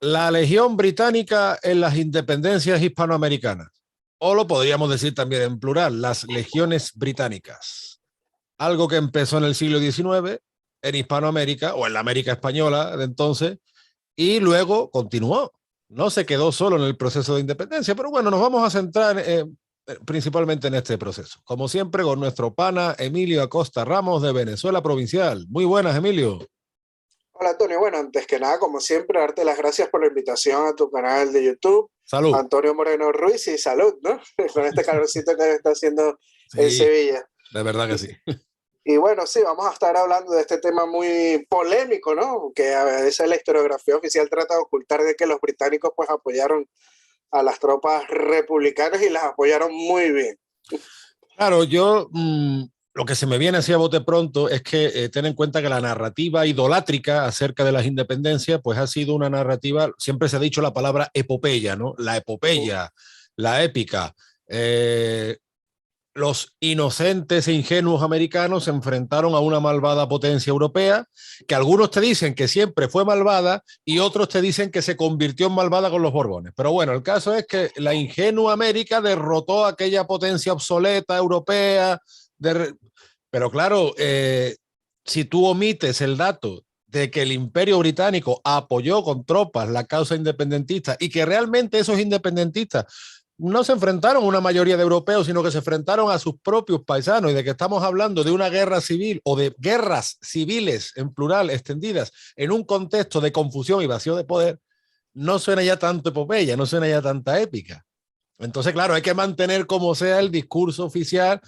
La Legión Británica en las independencias hispanoamericanas, o lo podríamos decir también en plural, las legiones británicas. Algo que empezó en el siglo XIX en Hispanoamérica o en la América española de entonces y luego continuó. No se quedó solo en el proceso de independencia, pero bueno, nos vamos a centrar principalmente en este proceso. Como siempre, con nuestro pana Emilio Acosta Ramos de Venezuela Provincial. Muy buenas, Emilio. Hola Antonio, bueno, antes que nada, como siempre, darte las gracias por la invitación a tu canal de YouTube, Salud. Antonio Moreno Ruiz, y salud, ¿no? Con este calorcito que está haciendo en Sí, Sevilla. de verdad que Y, sí. y bueno, sí, vamos a estar hablando de este tema muy polémico, ¿no? Que a veces la historiografía oficial trata de ocultar de que los británicos pues apoyaron a las tropas republicanas y las apoyaron muy bien. Claro, lo que se me viene así a bote pronto es que ten en cuenta que la narrativa idolátrica acerca de las independencias, pues ha sido una narrativa, siempre se ha dicho la palabra epopeya, ¿no? La Ujú. epopeya, la épica. Eh, los inocentes e ingenuos americanos se enfrentaron a una malvada potencia europea, que algunos te dicen que siempre fue malvada y otros te dicen que se convirtió en malvada con los Borbones. Pero bueno, el caso es que la ingenua América derrotó a aquella potencia obsoleta europea. De... Pero claro, si tú omites el dato de que el Imperio Británico apoyó con tropas la causa independentista y que realmente esos independentistas no se enfrentaron a una mayoría de europeos, sino que se enfrentaron a sus propios paisanos y de que estamos hablando de una guerra civil o de guerras civiles en plural extendidas en un contexto de confusión y vacío de poder, no suena ya tanto epopeya, no suena ya tanta épica. Entonces, claro, hay que mantener como sea el discurso oficial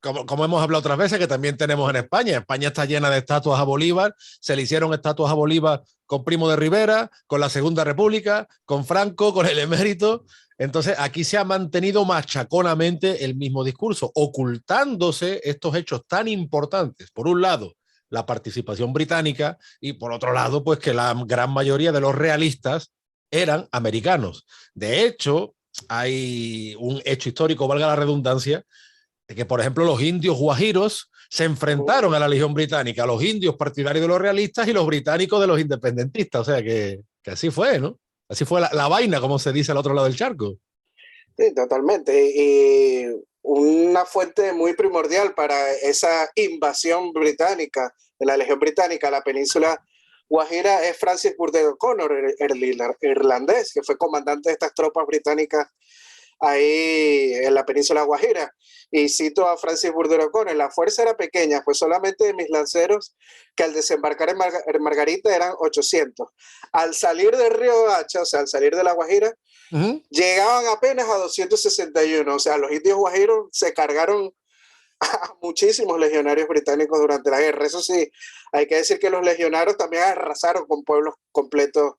como hemos hablado otras veces, que también tenemos en España. España está llena de estatuas a Bolívar, se le hicieron estatuas a Bolívar con Primo de Rivera, con la Segunda República, con Franco, con el emérito. Entonces, aquí se ha mantenido machaconamente el mismo discurso, ocultándose estos hechos tan importantes. Por un lado, la participación británica y por otro lado, pues que la gran mayoría de los realistas eran americanos. De hecho, hay un hecho histórico, valga la redundancia, de que, por ejemplo, los indios guajiros se Ujú. enfrentaron a la Legión Británica, los indios partidarios de los realistas y los británicos de los independentistas. O sea que así fue, ¿no? Así fue la vaina, como se dice al otro lado del charco. Sí, totalmente. Y una fuente muy primordial para esa invasión británica, de la Legión Británica a la península Guajira, es Francis Burdett O'Connor, el irlandés, que fue comandante de estas tropas británicas ahí en la península Guajira. Y cito a Francis Burdett O'Connor: la fuerza era pequeña, pues solamente de mis lanceros, que al desembarcar en Margarita eran 800. Al salir del río Hacha, o sea, al salir de la Guajira, Uh -huh. llegaban apenas a 261. O sea, los indios guajiros se cargaron a muchísimos legionarios británicos durante la guerra. Eso sí, hay que decir que los legionarios también arrasaron con pueblos completos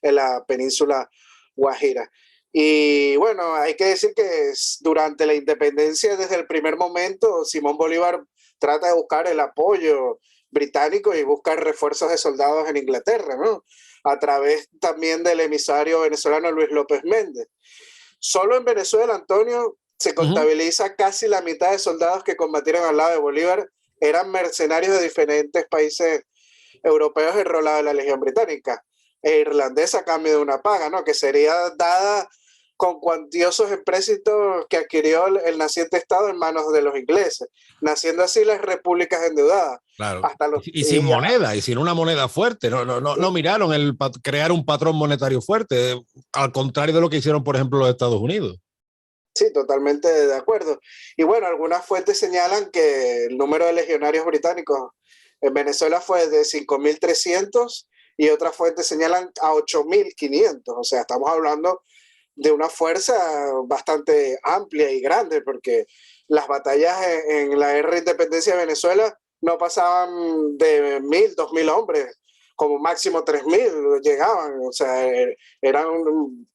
en la península Guajira. Y bueno, hay que decir que durante la independencia, desde el primer momento, Simón Bolívar trata de buscar el apoyo británico y buscar refuerzos de soldados en Inglaterra, ¿no? A través también del emisario venezolano Luis López Méndez. Solo en Venezuela, Antonio, se Uh -huh. contabiliza casi la mitad de soldados que combatieron al lado de Bolívar eran mercenarios de diferentes países europeos enrolados en la Legión Británica e irlandesa a cambio de una paga, ¿no? Que sería dada con cuantiosos empréstitos que adquirió el naciente Estado en manos de los ingleses, naciendo así las repúblicas endeudadas. Claro. Hasta los, Y sin moneda, y sin una moneda fuerte. No miraron crear un patrón monetario fuerte, al contrario de lo que hicieron, por ejemplo, los Estados Unidos. Sí, totalmente de acuerdo. Y bueno, algunas fuentes señalan que el número de legionarios británicos en Venezuela fue de 5.300 y otras fuentes señalan a 8.500. O sea, estamos hablando de una fuerza bastante amplia y grande, porque las batallas en la guerra de independencia de Venezuela no pasaban de 1.000, 2.000 hombres, como máximo 3.000 llegaban. O sea, eran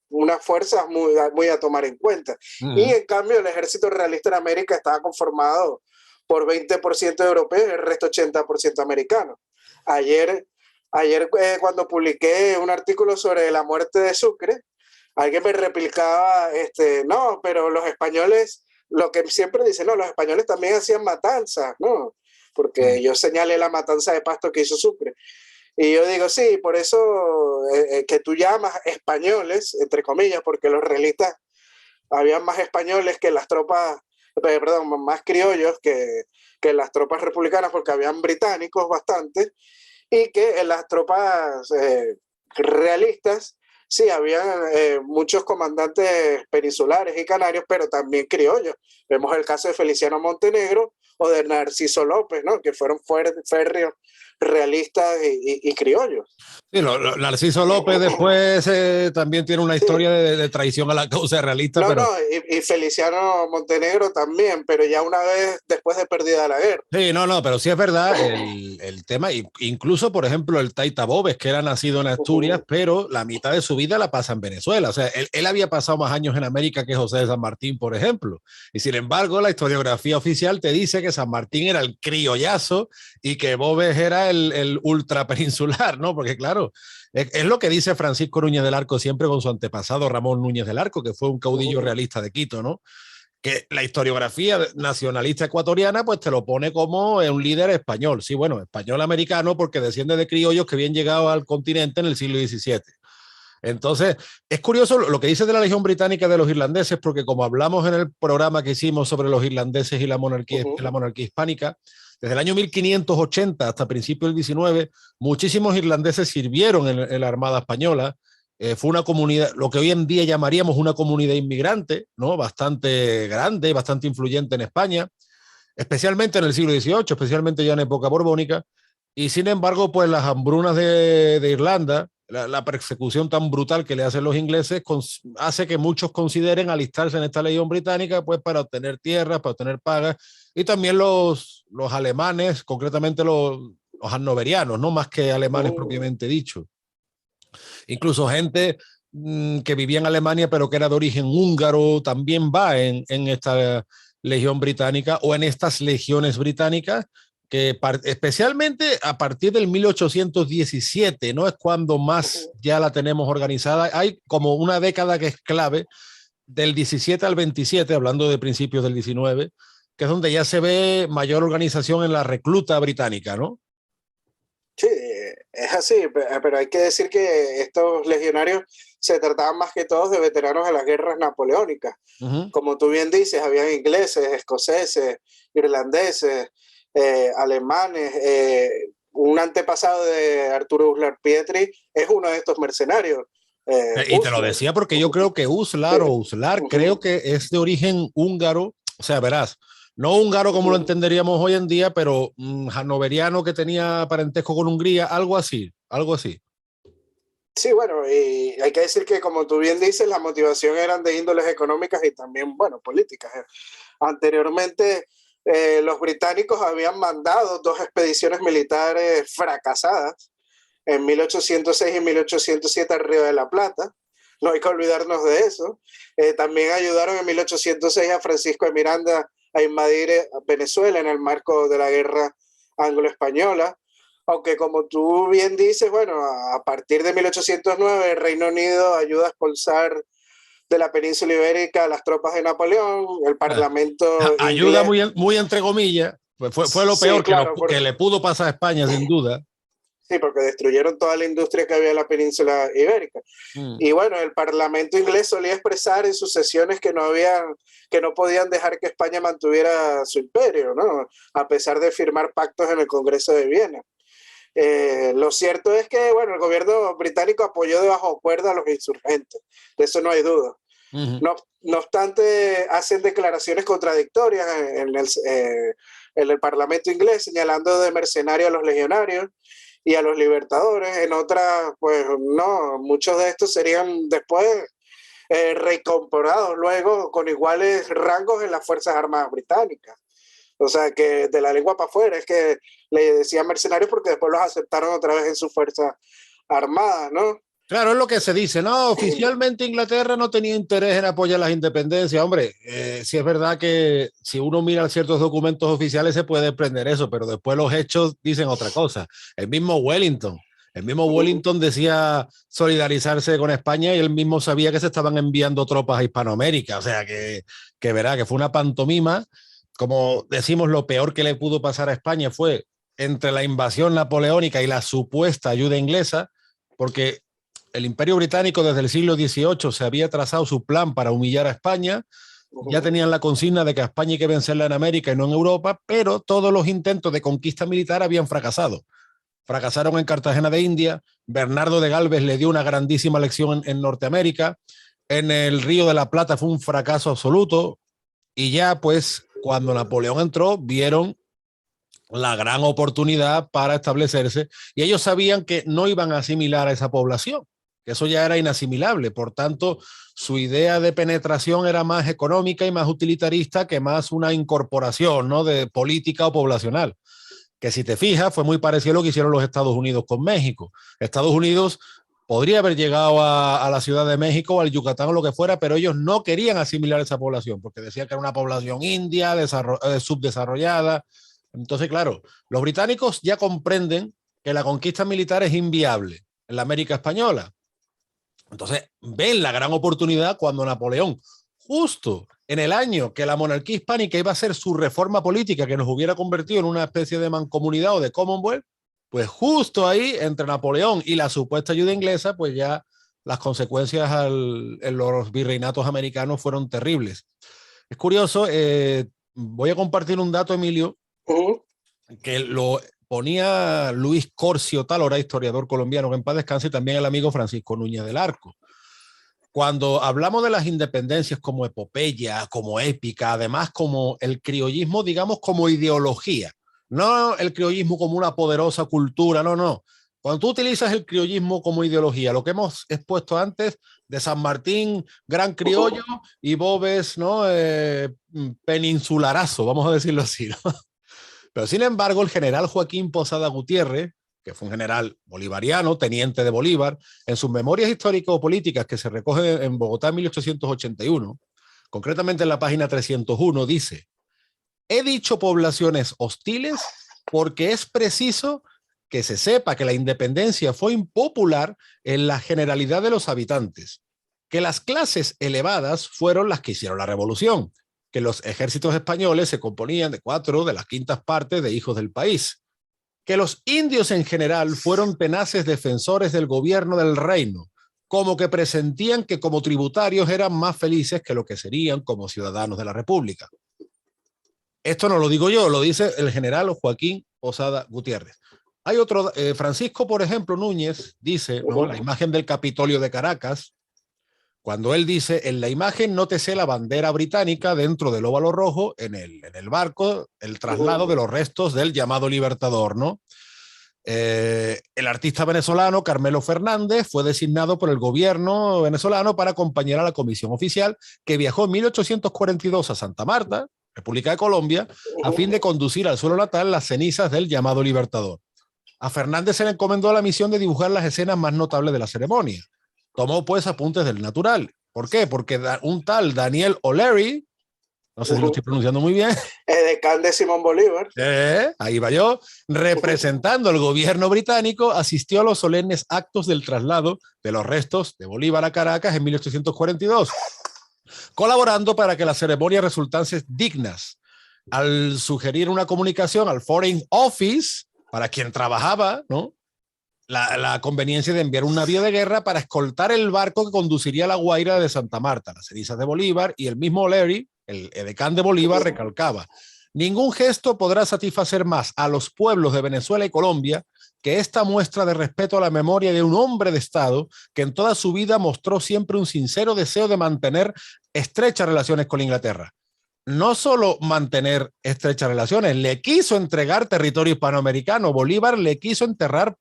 unas fuerzas muy a tomar en cuenta. Uh Y -huh. en cambio el ejército realista en América estaba conformado por 20% europeos y el resto 80% americanos. Ayer, cuando publiqué un artículo sobre la muerte de Sucre, alguien me replicaba, no, pero los españoles, lo que siempre dicen, no, los españoles también hacían matanzas, ¿no? Porque yo señalé la matanza de Pasto que hizo Sucre. Y yo digo, sí, por eso que tú llamas españoles, entre comillas, porque los realistas habían más españoles que las tropas, perdón, más criollos que las tropas republicanas, porque habían británicos bastante, y que en las tropas realistas, sí, habían muchos comandantes peninsulares y canarios, pero también criollos. Vemos el caso de Feliciano Montenegro o de Narciso López, ¿no? Que fueron férreos realistas y criollos. Sí, Narciso López después también tiene una Sí. historia de traición a la causa realista, No, pero... no, y Feliciano Montenegro también, pero ya una vez después de perdida la guerra. Sí, no, pero sí es verdad el tema, incluso por ejemplo el Taita Bobes, que era nacido en Asturias, pero la mitad de su vida la pasa en Venezuela. O sea, él había pasado más años en América que José de San Martín, por ejemplo. Y sin embargo, la historiografía oficial te dice que San Martín era el criollazo y que Bobes era el ultra peninsular, ¿no? Porque claro, es lo que dice Francisco Núñez del Arco siempre con su antepasado Ramón Núñez del Arco, que fue un caudillo realista de Quito, ¿no? Que la historiografía nacionalista ecuatoriana pues te lo pone como un líder español, sí, bueno, español americano porque desciende de criollos que habían llegado al continente en el siglo XVII. Entonces, es curioso lo que dice de la Legión Británica de los irlandeses, porque como hablamos en el programa que hicimos sobre los irlandeses y la monarquía hispánica, desde el año 1580 hasta principios del 19, muchísimos irlandeses sirvieron en la Armada Española. Fue una comunidad, lo que hoy en día llamaríamos una comunidad inmigrante, ¿no? Bastante grande, bastante influyente en España, especialmente en el siglo XVIII, especialmente ya en época borbónica. Y sin embargo, pues las hambrunas de Irlanda, la persecución tan brutal que le hacen los ingleses, hace que muchos consideren alistarse en esta legión británica pues para obtener tierras, para obtener pagas, y también los alemanes, concretamente los hannoverianos, no más que alemanes propiamente dicho. Incluso gente que vivía en Alemania pero que era de origen húngaro también va en esta legión británica o en estas legiones británicas que especialmente a partir del 1817, ¿no? Es cuando más ya la tenemos organizada. Hay como una década que es clave, del 17 al 27, hablando de principios del 19, que es donde ya se ve mayor organización en la recluta británica, ¿no? Sí, es así, pero hay que decir que estos legionarios se trataban más que todos de veteranos de las guerras napoleónicas. Como tú bien dices, habían ingleses, escoceses, irlandeses, alemanes. Un antepasado de Arturo Uslar Pietri es uno de estos mercenarios. Y te lo decía porque yo creo que Uslar o Uslar creo que es de origen húngaro, o sea, verás, no húngaro como lo entenderíamos hoy en día, pero hannoveriano que tenía parentesco con Hungría, algo así, algo así. Sí, bueno, y hay que decir que como tú bien dices, la motivación eran de índoles económicas y también, bueno, políticas. Anteriormente, los británicos habían mandado dos expediciones militares fracasadas en 1806 y 1807 al Río de la Plata. No hay que olvidarnos de eso. También ayudaron en 1806 a Francisco de Miranda a invadir Venezuela en el marco de la guerra anglo-española. Aunque como tú bien dices, bueno, a partir de 1809 el Reino Unido ayuda a expulsar de la península ibérica a las tropas de Napoleón, el Parlamento ayuda inglés. muy entre comillas, pues fue lo peor claro, que le pudo pasar a España, sin duda. Sí, porque destruyeron toda la industria que había en la península ibérica. Y bueno, el Parlamento inglés solía expresar en sus sesiones que no podían dejar que España mantuviera su imperio, ¿no? A pesar de firmar pactos en el Congreso de Viena. Lo cierto es que, bueno, el gobierno británico apoyó de bajo cuerda a los insurgentes, de eso no hay duda. No obstante, hacen declaraciones contradictorias en el Parlamento inglés, señalando de mercenarios a los legionarios y a los libertadores. En otras, pues no, muchos de estos serían después reincorporados luego con iguales rangos en las Fuerzas Armadas británicas. O sea, que de la lengua para afuera es que le decían mercenarios porque después los aceptaron otra vez en su fuerza armada, ¿no? Claro, es lo que se dice, no, oficialmente Inglaterra no tenía interés en apoyar las independencias. Hombre, sí es verdad que si uno mira ciertos documentos oficiales se puede desprender eso, pero después los hechos dicen otra cosa. El mismo Wellington decía solidarizarse con España y él mismo sabía que se estaban enviando tropas a Hispanoamérica, o sea que verá que fue una pantomima. Como decimos, lo peor que le pudo pasar a España fue entre la invasión napoleónica y la supuesta ayuda inglesa, porque el Imperio Británico desde el siglo XVIII se había trazado su plan para humillar a España, ya tenían la consigna de que a España hay que vencerla en América y no en Europa, pero todos los intentos de conquista militar habían fracasado. Fracasaron en Cartagena de India, Bernardo de Galvez le dio una grandísima lección en Norteamérica, en el Río de la Plata fue un fracaso absoluto, y ya pues cuando Napoleón entró vieron la gran oportunidad para establecerse y ellos sabían que no iban a asimilar a esa población, que eso ya era inasimilable. Por tanto, su idea de penetración era más económica y más utilitarista que más una incorporación, ¿no?, de política o poblacional. Que si te fijas, fue muy parecido a lo que hicieron los Estados Unidos con México. Estados Unidos podría haber llegado a la Ciudad de México o al Yucatán o lo que fuera, pero ellos no querían asimilar esa población porque decían que era una población india, subdesarrollada. Entonces, claro, los británicos ya comprenden que la conquista militar es inviable en la América española. Entonces, ven la gran oportunidad cuando Napoleón, justo en el año que la monarquía hispánica iba a hacer su reforma política que nos hubiera convertido en una especie de mancomunidad o de Commonwealth, pues justo ahí, entre Napoleón y la supuesta ayuda inglesa, pues ya las consecuencias en los virreinatos americanos fueron terribles. Es curioso, voy a compartir un dato, Emilio, que lo ponía Luis Corcio Talora, historiador colombiano, que en paz descanse, y también el amigo Francisco Núñez del Arco. Cuando hablamos de las independencias como epopeya, como épica, además como el criollismo, digamos, como ideología, no el criollismo como una poderosa cultura, no, no. Cuando tú utilizas el criollismo como ideología, lo que hemos expuesto antes de San Martín, gran criollo, y Boves, ¿no? Peninsularazo, vamos a decirlo así, ¿no? Pero sin embargo, el general Joaquín Posada Gutiérrez, que fue un general bolivariano, teniente de Bolívar, en sus memorias histórico-políticas que se recogen en Bogotá en 1881, concretamente en la página 301, dice: he dicho poblaciones hostiles porque es preciso que se sepa que la independencia fue impopular en la generalidad de los habitantes, que las clases elevadas fueron las que hicieron la revolución, que los ejércitos españoles se componían de 4 de las 5 partes de hijos del país, que los indios en general fueron tenaces defensores del gobierno del reino, como que presentían que como tributarios eran más felices que lo que serían como ciudadanos de la República. Esto no lo digo yo, lo dice el general Joaquín Posada Gutiérrez. Hay otro, Francisco, por ejemplo, Núñez, dice, ¿no?, la imagen del Capitolio de Caracas, cuando él dice: en la imagen nótese la bandera británica dentro del óvalo rojo, en el barco, el traslado de los restos del llamado Libertador, ¿no? El artista venezolano Carmelo Fernández fue designado por el gobierno venezolano para acompañar a la comisión oficial que viajó en 1842 a Santa Marta, República de Colombia, a fin de conducir al suelo natal las cenizas del llamado Libertador. A Fernández se le encomendó la misión de dibujar las escenas más notables de la ceremonia. Tomó pues apuntes del natural. ¿Por qué? Porque un tal Daniel O'Leary, no sé si lo estoy pronunciando muy bien. Edecán de Simón Bolívar. Ahí va yo, representando al gobierno británico, asistió a los solemnes actos del traslado de los restos de Bolívar a Caracas en 1842, colaborando para que las ceremonias resultasen dignas, al sugerir una comunicación al Foreign Office, para quien trabajaba, ¿no?, la conveniencia de enviar un navío de guerra para escoltar el barco que conduciría a la Guaira de Santa Marta, las cenizas de Bolívar, y el mismo O'Leary, el edecán de Bolívar, recalcaba: ningún gesto podrá satisfacer más a los pueblos de Venezuela y Colombia que esta muestra de respeto a la memoria de un hombre de Estado que en toda su vida mostró siempre un sincero deseo de mantener estrechas relaciones con Inglaterra. No solo mantener estrechas relaciones, le quiso entregar territorio hispanoamericano. Bolívar le quiso entregar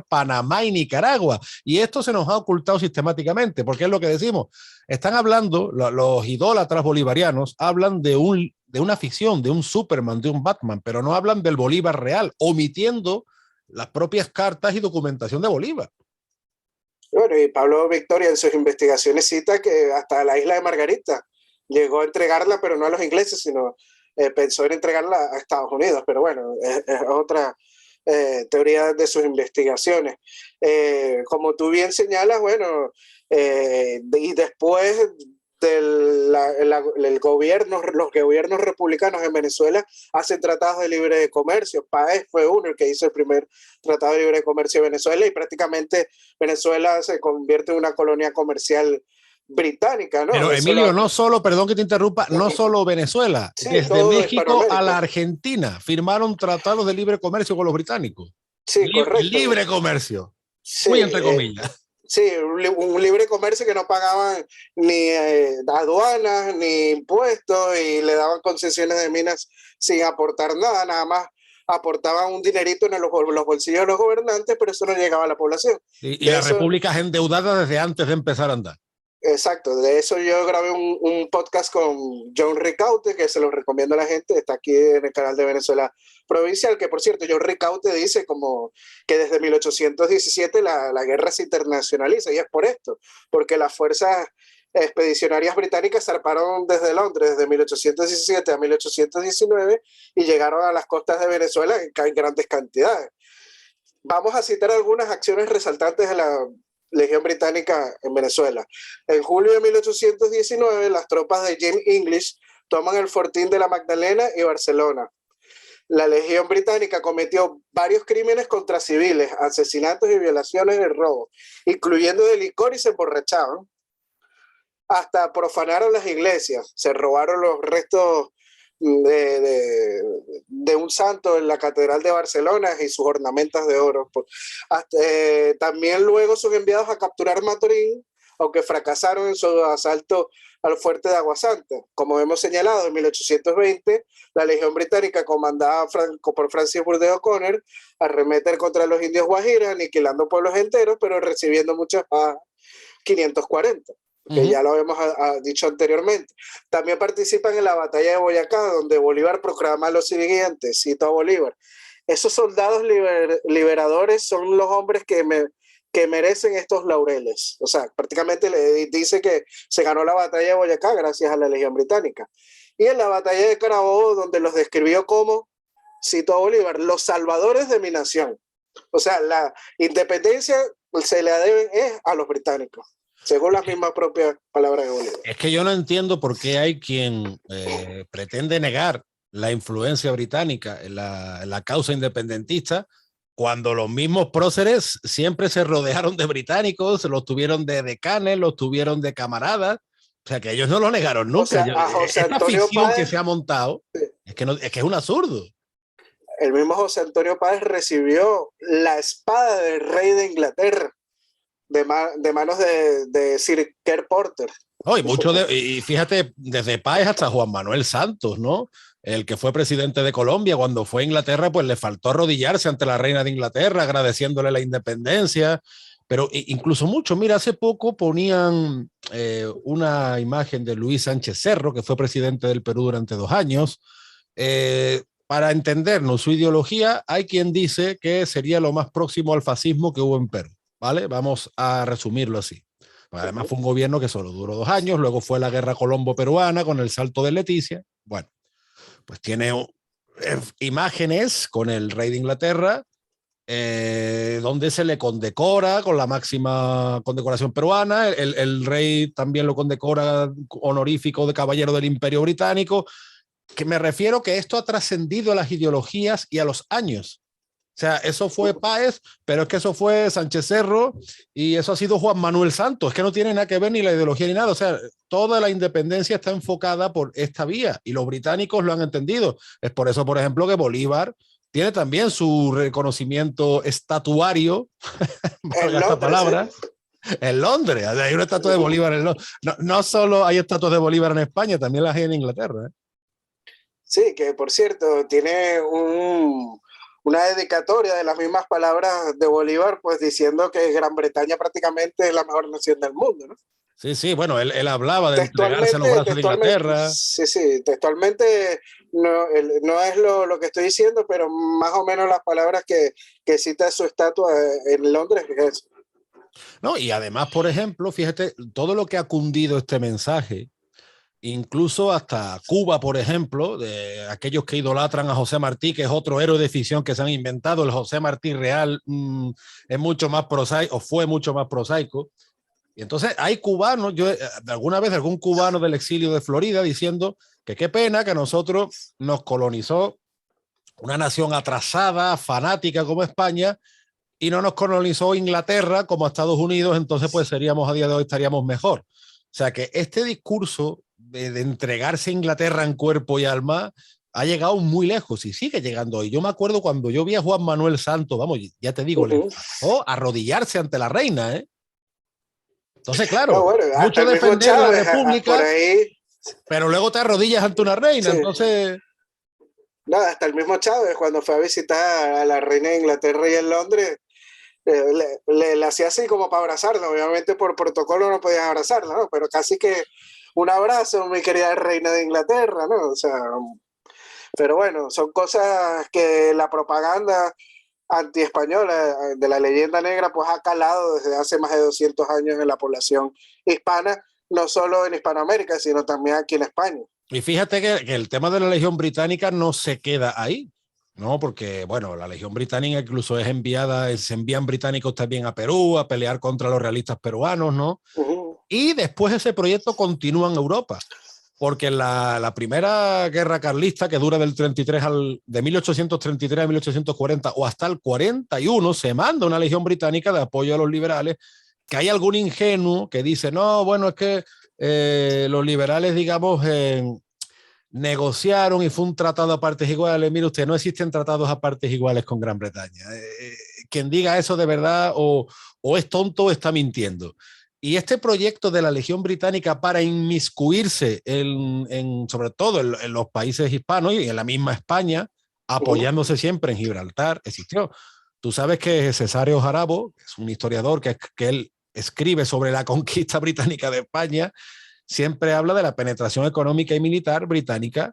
Panamá y Nicaragua. Y esto se nos ha ocultado sistemáticamente, porque es lo que decimos. Están hablando, los idólatras bolivarianos hablan de una ficción, de un Superman, de un Batman, pero no hablan del Bolívar real, omitiendo las propias cartas y documentación de Bolívar. Bueno, y Pablo Victoria en sus investigaciones cita que hasta la isla de Margarita llegó a entregarla, pero no a los ingleses, sino pensó en entregarla a Estados Unidos. Pero bueno, es otra teoría de sus investigaciones. Como tú bien señalas, bueno, y después el gobierno, los gobiernos republicanos en Venezuela hacen tratados de libre comercio. Páez fue uno el que hizo el primer tratado de libre comercio de Venezuela y prácticamente Venezuela se convierte en una colonia comercial británica, ¿no? Pero Emilio, no solo, perdón que te interrumpa, no solo Venezuela, sí, desde México a la Argentina firmaron tratados de libre comercio con los británicos. Sí, correcto. Libre comercio, sí, muy entre comillas. Sí, un libre comercio que no pagaban ni aduanas ni impuestos y le daban concesiones de minas sin aportar nada, nada más aportaban un dinerito en los bolsillos de los gobernantes, pero eso no llegaba a la población. Y las repúblicas endeudadas desde antes de empezar a andar. Exacto, de eso yo grabé un podcast con John Ricaute, que se lo recomiendo a la gente, está aquí en el canal de Venezuela Provincial, que por cierto, John Ricaute dice como que desde 1817 la guerra se internacionaliza, y es por esto, porque las fuerzas expedicionarias británicas zarparon desde Londres desde 1817 a 1819 y llegaron a las costas de Venezuela en grandes cantidades. Vamos a citar algunas acciones resaltantes de la Legión Británica en Venezuela. En julio de 1819, las tropas de James English toman el fortín de la Magdalena y Barcelona. La Legión Británica cometió varios crímenes contra civiles, asesinatos y violaciones de robo, incluyendo de licor, y se emborrachaban. Hasta profanaron las iglesias, se robaron los restos de un santo en la Catedral de Barcelona y sus ornamentas de oro. También luego son enviados a capturar Maturín, aunque fracasaron en su asalto al fuerte de Aguasanta. Como hemos señalado, en 1820, la Legión Británica, comandada por Francis Burdett O'Connor, arremete contra los indios guajiras, aniquilando pueblos enteros, pero recibiendo muchas bajas, 540. Que ya lo habíamos dicho anteriormente. También participan en la batalla de Boyacá, donde Bolívar proclama lo siguiente, cito a Bolívar: esos soldados liberadores son los hombres que merecen estos laureles. O sea, prácticamente le dice que se ganó la batalla de Boyacá gracias a la Legión Británica. Y en la batalla de Carabobo, donde los describió como, cito a Bolívar, los salvadores de mi nación. O sea, la independencia se la deben a los británicos, según las mismas propias palabras de Bolívar. Es que yo no entiendo por qué hay quien pretende negar la influencia británica en la causa independentista, cuando los mismos próceres siempre se rodearon de británicos, los tuvieron de decanes, los tuvieron de camaradas. O sea, que ellos no lo negaron nunca. O sea, esta ficción Páez, que se ha montado, sí, es que es un absurdo. El mismo José Antonio Páez recibió la espada del rey de Inglaterra de manos de Sir Kerr Porter. Oh, y fíjate, desde Páez hasta Juan Manuel Santos, ¿no? El que fue presidente de Colombia, cuando fue a Inglaterra, pues le faltó arrodillarse ante la reina de Inglaterra, agradeciéndole la independencia. Pero incluso mucho, mira, hace poco ponían una imagen de Luis Sánchez Cerro, que fue presidente del Perú durante 2 años. Para entendernos su ideología, hay quien dice que sería lo más próximo al fascismo que hubo en Perú, ¿vale? Vamos a resumirlo así. Además fue un gobierno que solo duró 2 años, luego fue la guerra colombo-peruana con el salto de Leticia. Bueno, pues tiene imágenes con el rey de Inglaterra, donde se le condecora con la máxima condecoración peruana. El rey también lo condecora honorífico de caballero del Imperio Británico, que me refiero que esto ha trascendido a las ideologías y a los años. O sea, eso fue Páez, pero es que eso fue Sánchez Cerro y eso ha sido Juan Manuel Santos. Es que no tiene nada que ver ni la ideología ni nada. O sea, toda la independencia está enfocada por esta vía y los británicos lo han entendido. Es por eso, por ejemplo, que Bolívar tiene también su reconocimiento estatuario, valga esta palabra, en Londres. Hay una estatua de Bolívar en Londres. No solo hay estatuas de Bolívar en España, también las hay en Inglaterra. Sí, que por cierto, tiene una dedicatoria de las mismas palabras de Bolívar, pues diciendo que Gran Bretaña prácticamente es la mejor nación del mundo, ¿no? Sí, sí, bueno, él hablaba de entregarse a los brazos de Inglaterra. Sí, textualmente no es lo que estoy diciendo, pero más o menos las palabras que cita su estatua en Londres es eso. No, y además, por ejemplo, fíjate, todo lo que ha cundido este mensaje, incluso hasta Cuba, por ejemplo, de aquellos que idolatran a José Martí, que es otro héroe de ficción que se han inventado. El José Martí real es mucho más prosaico, o fue mucho más prosaico. Y entonces hay cubanos, yo alguna vez algún cubano del exilio de Florida diciendo que qué pena que a nosotros nos colonizó una nación atrasada, fanática como España, y no nos colonizó Inglaterra como a Estados Unidos, entonces pues seríamos a día de hoy estaríamos mejor. O sea que este discurso de entregarse a Inglaterra en cuerpo y alma ha llegado muy lejos y sigue llegando hoy. Yo me acuerdo cuando yo vi a Juan Manuel Santos, vamos, ya te digo, le pasó a arrodillarse ante la reina, ¿eh? Entonces, No, claro, bueno, hasta mucho el mismo defender la Chávez, por República, ahí, pero luego te arrodillas ante una reina, sí. entonces... No, hasta el mismo Chávez, cuando fue a visitar a la reina de Inglaterra y en Londres, le hacía así como para abrazarla. Obviamente por protocolo no podías abrazarla, ¿no? Pero casi que un abrazo, mi querida reina de Inglaterra, ¿no? O sea, pero bueno, son cosas que la propaganda anti-española de la leyenda negra pues ha calado desde hace más de 200 años en la población hispana, no solo en Hispanoamérica, sino también aquí en España. Y fíjate que el tema de la Legión Británica no se queda ahí, ¿no? Porque, bueno, la Legión Británica incluso es enviada, se envían británicos también a Perú a pelear contra los realistas peruanos, ¿no? Y después ese proyecto continúa en Europa, porque la primera guerra carlista, que dura del 33 de 1833 a 1840 o hasta el 41, se manda una Legión Británica de apoyo a los liberales, que hay algún ingenuo que dice, no, bueno, es que los liberales, digamos, negociaron y fue un tratado a partes iguales. Mire usted, no existen tratados a partes iguales con Gran Bretaña. Quien diga eso de verdad o es tonto o está mintiendo. Y este proyecto de la Legión Británica para inmiscuirse sobre todo en los países hispanos y en la misma España, apoyándose siempre en Gibraltar, existió. Tú sabes que Cesario Jarabo, que es un historiador que él escribe sobre la conquista británica de España, siempre habla de la penetración económica y militar británica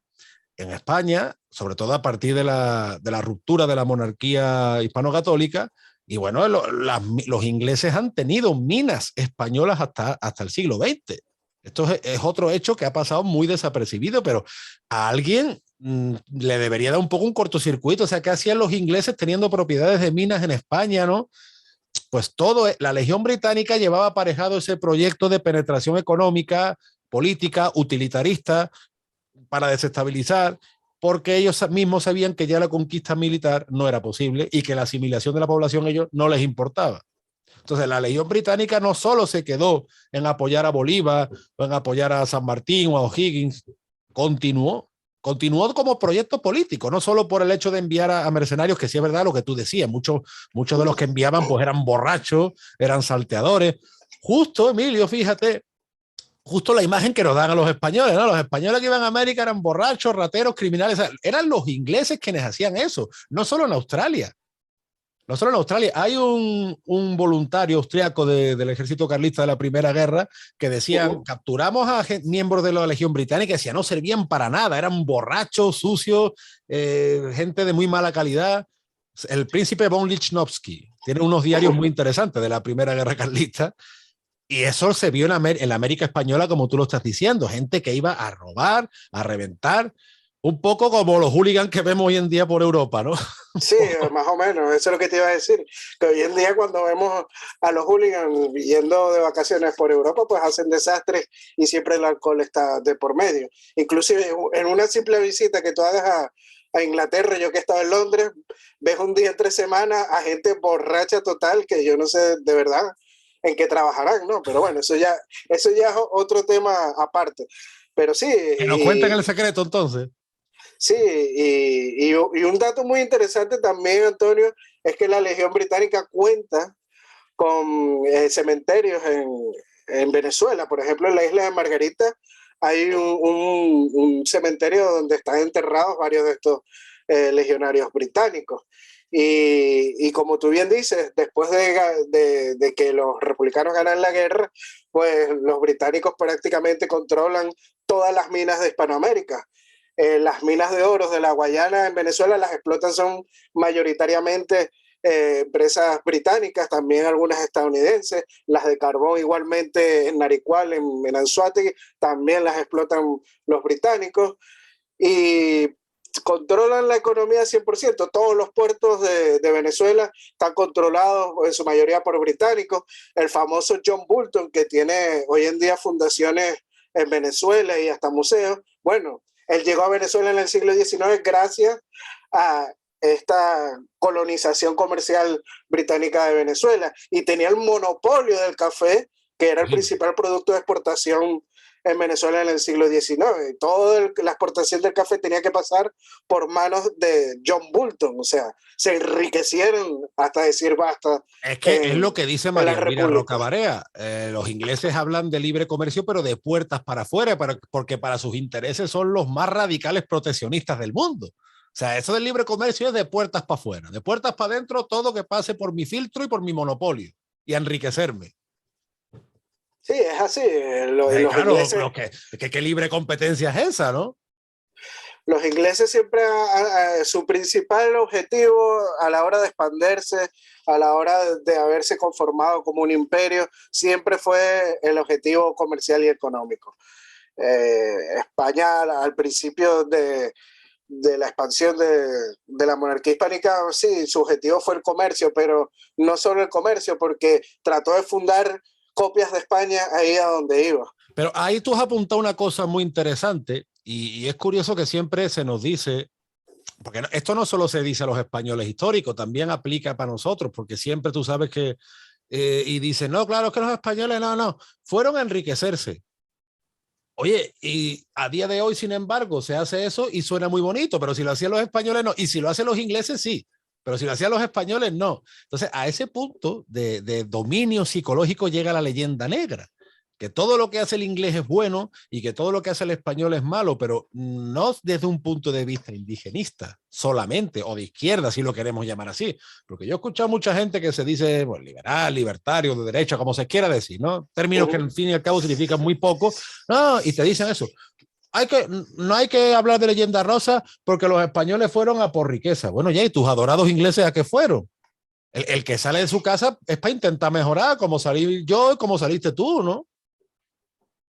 en España, sobre todo a partir de la ruptura de la monarquía hispano-católica. Y bueno, los ingleses han tenido minas españolas hasta el siglo XX. Esto es otro hecho que ha pasado muy desapercibido, pero a alguien le debería dar un poco un cortocircuito. O sea, ¿qué hacían los ingleses teniendo propiedades de minas en España, no? Pues la Legión Británica llevaba aparejado ese proyecto de penetración económica, política, utilitarista, para desestabilizar, porque ellos mismos sabían que ya la conquista militar no era posible y que la asimilación de la población a ellos no les importaba. Entonces, la Legión Británica no solo se quedó en apoyar a Bolívar o en apoyar a San Martín o a O'Higgins, continuó como proyecto político, no solo por el hecho de enviar a mercenarios, que sí es verdad lo que tú decías, muchos de los que enviaban pues eran borrachos, eran salteadores. Justo, Emilio, fíjate, justo la imagen que nos dan a los españoles, ¿no? Los españoles que iban a América eran borrachos, rateros, criminales, eran los ingleses quienes hacían eso, no solo en Australia. No solo en Australia, hay un voluntario austriaco del ejército carlista de la Primera Guerra que decían, capturamos a miembros de la Legión Británica, decían, no servían para nada, eran borrachos, sucios, gente de muy mala calidad. El príncipe von Lichnowsky tiene unos diarios muy interesantes de la Primera Guerra Carlista y eso se vio en la América española, como tú lo estás diciendo, gente que iba a robar, a reventar, un poco como los hooligans que vemos hoy en día por Europa, ¿no? Sí, más o menos, eso es lo que te iba a decir, que hoy en día cuando vemos a los hooligans yendo de vacaciones por Europa, pues hacen desastres y siempre el alcohol está de por medio. Inclusive en una simple visita que tú hagas a Inglaterra, yo que he estado en Londres, ves un día entre semanas a gente borracha total que yo no sé de verdad en qué trabajarán, ¿no? Pero bueno, eso ya es otro tema aparte. Pero sí. Que nos cuenten el secreto entonces. Sí, y un dato muy interesante también, Antonio, es que la Legión Británica cuenta con cementerios en Venezuela. Por ejemplo, en la isla de Margarita hay un cementerio donde están enterrados varios de estos legionarios británicos. Y como tú bien dices, después de que los republicanos ganan la guerra, pues los británicos prácticamente controlan todas las minas de Hispanoamérica. Las minas de oro de la Guayana en Venezuela las explotan son mayoritariamente empresas británicas, también algunas estadounidenses, las de carbón igualmente en Naricual, en Anzoátegui, también las explotan los británicos. Y controlan la economía 100%. Todos los puertos de Venezuela están controlados en su mayoría por británicos. El famoso John Bolton, que tiene hoy en día fundaciones en Venezuela y hasta museos. Bueno, él llegó a Venezuela en el siglo XIX gracias a esta colonización comercial británica de Venezuela y tenía el monopolio del café, que era el principal producto de exportación en Venezuela en el siglo XIX. Toda la exportación del café tenía que pasar por manos de John Bolton, o sea, se enriquecieron hasta decir basta. Es que es lo que dice María Elvira Roca Barea. Los ingleses hablan de libre comercio, pero de puertas para afuera, porque para sus intereses son los más radicales proteccionistas del mundo. O sea, eso del libre comercio es de puertas para afuera, de puertas para adentro, todo que pase por mi filtro y por mi monopolio, y a enriquecerme. Sí, es así. Los ingleses, ¿qué libre competencia es esa, no? Los ingleses siempre, su principal objetivo a la hora de expandirse, a la hora de haberse conformado como un imperio, siempre fue el objetivo comercial y económico. España, al principio de la expansión de la monarquía hispánica, sí, su objetivo fue el comercio, pero no solo el comercio, porque trató de fundar copias de España ahí a donde iba. Pero ahí tú has apuntado una cosa muy interesante y es curioso que siempre se nos dice, porque esto no solo se dice a los españoles históricos, también aplica para nosotros, porque siempre tú sabes que, y dicen, no, claro, es que los españoles no, fueron a enriquecerse. Oye, y a día de hoy, sin embargo, se hace eso y suena muy bonito, pero si lo hacían los españoles, no. Y si lo hacen los ingleses, sí. Pero si lo hacían los españoles, no. Entonces, a ese punto de dominio psicológico llega la leyenda negra, que todo lo que hace el inglés es bueno y que todo lo que hace el español es malo, pero no desde un punto de vista indigenista solamente, o de izquierda, si lo queremos llamar así. Porque yo he escuchado mucha gente que se dice bueno, liberal, libertario, de derecha, como se quiera decir, ¿no? Términos que al fin y al cabo significan muy poco. No, y te dicen eso. No hay que hablar de leyenda rosa porque los españoles fueron a por riqueza. Bueno, ya, ¿y tus adorados ingleses a qué fueron? El que sale de su casa es para intentar mejorar, como salí yo y como saliste tú, ¿no?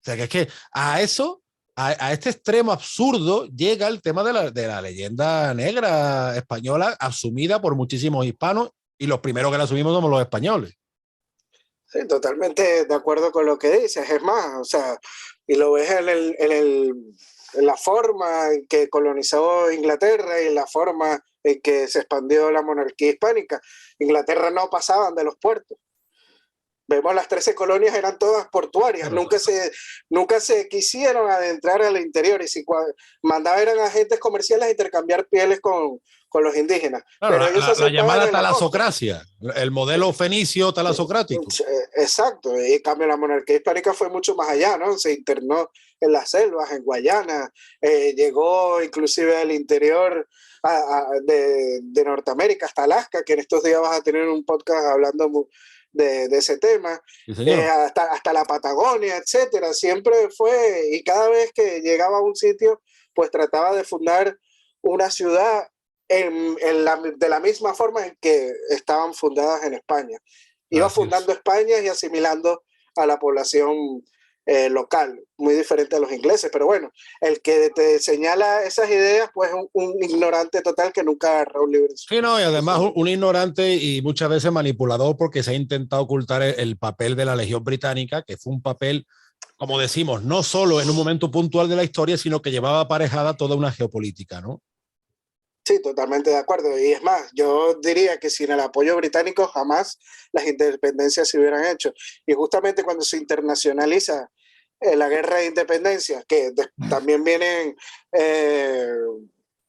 O sea, que es que a eso, a este extremo absurdo, llega el tema de la leyenda negra española asumida por muchísimos hispanos y los primeros que la asumimos somos los españoles. Sí, totalmente de acuerdo con lo que dices. Es más, o sea, y lo ves en la forma en que colonizó Inglaterra y la forma en que se expandió la monarquía hispánica. Inglaterra no pasaban de los puertos. Vemos las 13 colonias eran todas portuarias, nunca se quisieron adentrar al interior y si mandaban eran agentes comerciales a intercambiar pieles con los indígenas. Claro, pero la llamada talasocracia, el modelo fenicio talasocrático. Exacto, y en cambio la monarquía hispánica fue mucho más allá, ¿no? Se internó en las selvas, en Guayana, llegó inclusive al interior de Norteamérica, hasta Alaska, que en estos días vas a tener un podcast hablando de ese tema, sí, hasta la Patagonia, etcétera. Siempre fue, y cada vez que llegaba a un sitio, pues trataba de fundar una ciudad de la misma forma en que estaban fundadas en España. Iba fundando España y asimilando a la población local, muy diferente a los ingleses, pero bueno, el que te señala esas ideas, pues un ignorante total que nunca agarró un libro. Sí, no, y además un ignorante y muchas veces manipulador porque se ha intentado ocultar el papel de la Legión Británica, que fue un papel, como decimos, no solo en un momento puntual de la historia, sino que llevaba aparejada toda una geopolítica, ¿no? Sí, totalmente de acuerdo. Y es más, yo diría que sin el apoyo británico jamás las independencias se hubieran hecho. Y justamente cuando se internacionaliza la guerra de independencia, que también vienen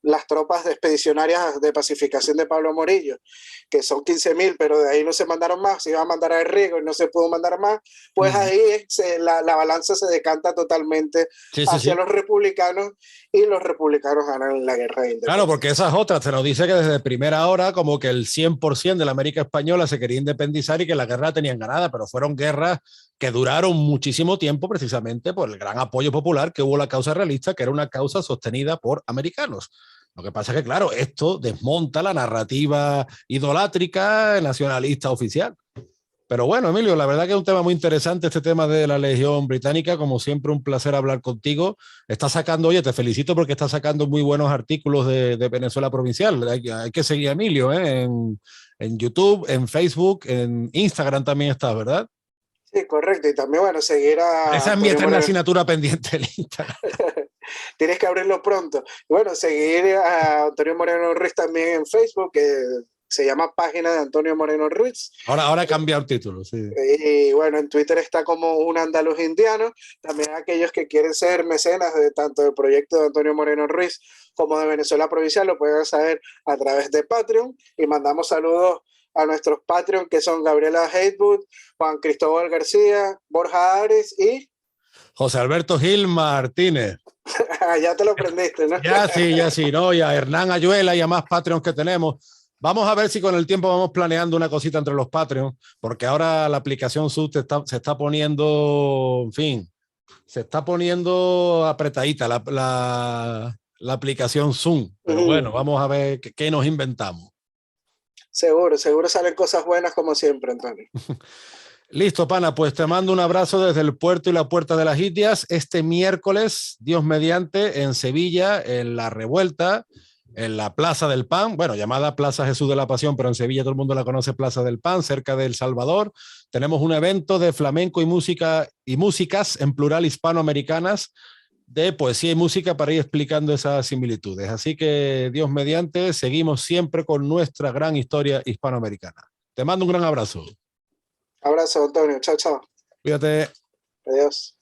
las tropas expedicionarias de pacificación de Pablo Morillo, que son 15.000, pero de ahí no se mandaron más, se iba a mandar a Riego y no se pudo mandar más, pues ahí la balanza se decanta totalmente hacia los republicanos y los republicanos ganan la guerra de independencia. Claro, porque esas otras se nos dice que desde primera hora como que el 100% de la América española se quería independizar y que la guerra la tenían ganada, pero fueron guerras que duraron muchísimo tiempo precisamente por el gran apoyo popular que hubo a la causa realista, que era una causa sostenida por americanos. Lo que pasa es que, claro, esto desmonta la narrativa idolátrica nacionalista oficial. Pero bueno, Emilio, la verdad que es un tema muy interesante este tema de la Legión Británica. Como siempre, un placer hablar contigo. Estás sacando, oye, te felicito porque estás sacando muy buenos artículos de Venezuela Provincial. Hay que seguir a Emilio, ¿eh? En YouTube, en Facebook, en Instagram también estás, ¿verdad? Sí, correcto. Y también, bueno, seguir a Esa es mi Antonio eterna Moreno. asignatura pendiente del Instagram. Tienes que abrirlo pronto. Y bueno, seguir a Antonio Moreno Ruiz también en Facebook, que se llama Página de Antonio Moreno Ruiz. Ahora he cambiado el título, sí. Y bueno, en Twitter está como un andaluz indiano. También aquellos que quieren ser mecenas de tanto del proyecto de Antonio Moreno Ruiz como de Venezuela Provincial lo pueden saber a través de Patreon. Y mandamos saludos a nuestros Patreon que son Gabriela Hatewood, Juan Cristóbal García, Borja Ares y... José Alberto Gil Martínez. ya te lo aprendiste, ¿no? Ya sí, ¿no? Y a Hernán Ayuela y a más Patreons que tenemos. Vamos a ver si con el tiempo vamos planeando una cosita entre los Patreons, porque ahora la aplicación Zoom se está poniendo, en fin, se está poniendo apretadita la aplicación Zoom. Pero bueno, vamos a ver qué nos inventamos. Seguro, seguro salen cosas buenas como siempre, Antonio. Listo, pana, pues te mando un abrazo desde el puerto y la Puerta de las Indias. Este miércoles, Dios mediante, en Sevilla, en La Revuelta, en la Plaza del Pan, bueno, llamada Plaza Jesús de la Pasión, pero en Sevilla todo el mundo la conoce Plaza del Pan, cerca de El Salvador. Tenemos un evento de flamenco y música y músicas en plural hispanoamericanas, de poesía y música para ir explicando esas similitudes. Así que, Dios mediante, seguimos siempre con nuestra gran historia hispanoamericana. Te mando un gran abrazo. Abrazo, Antonio. Chao, chao. Cuídate. Adiós.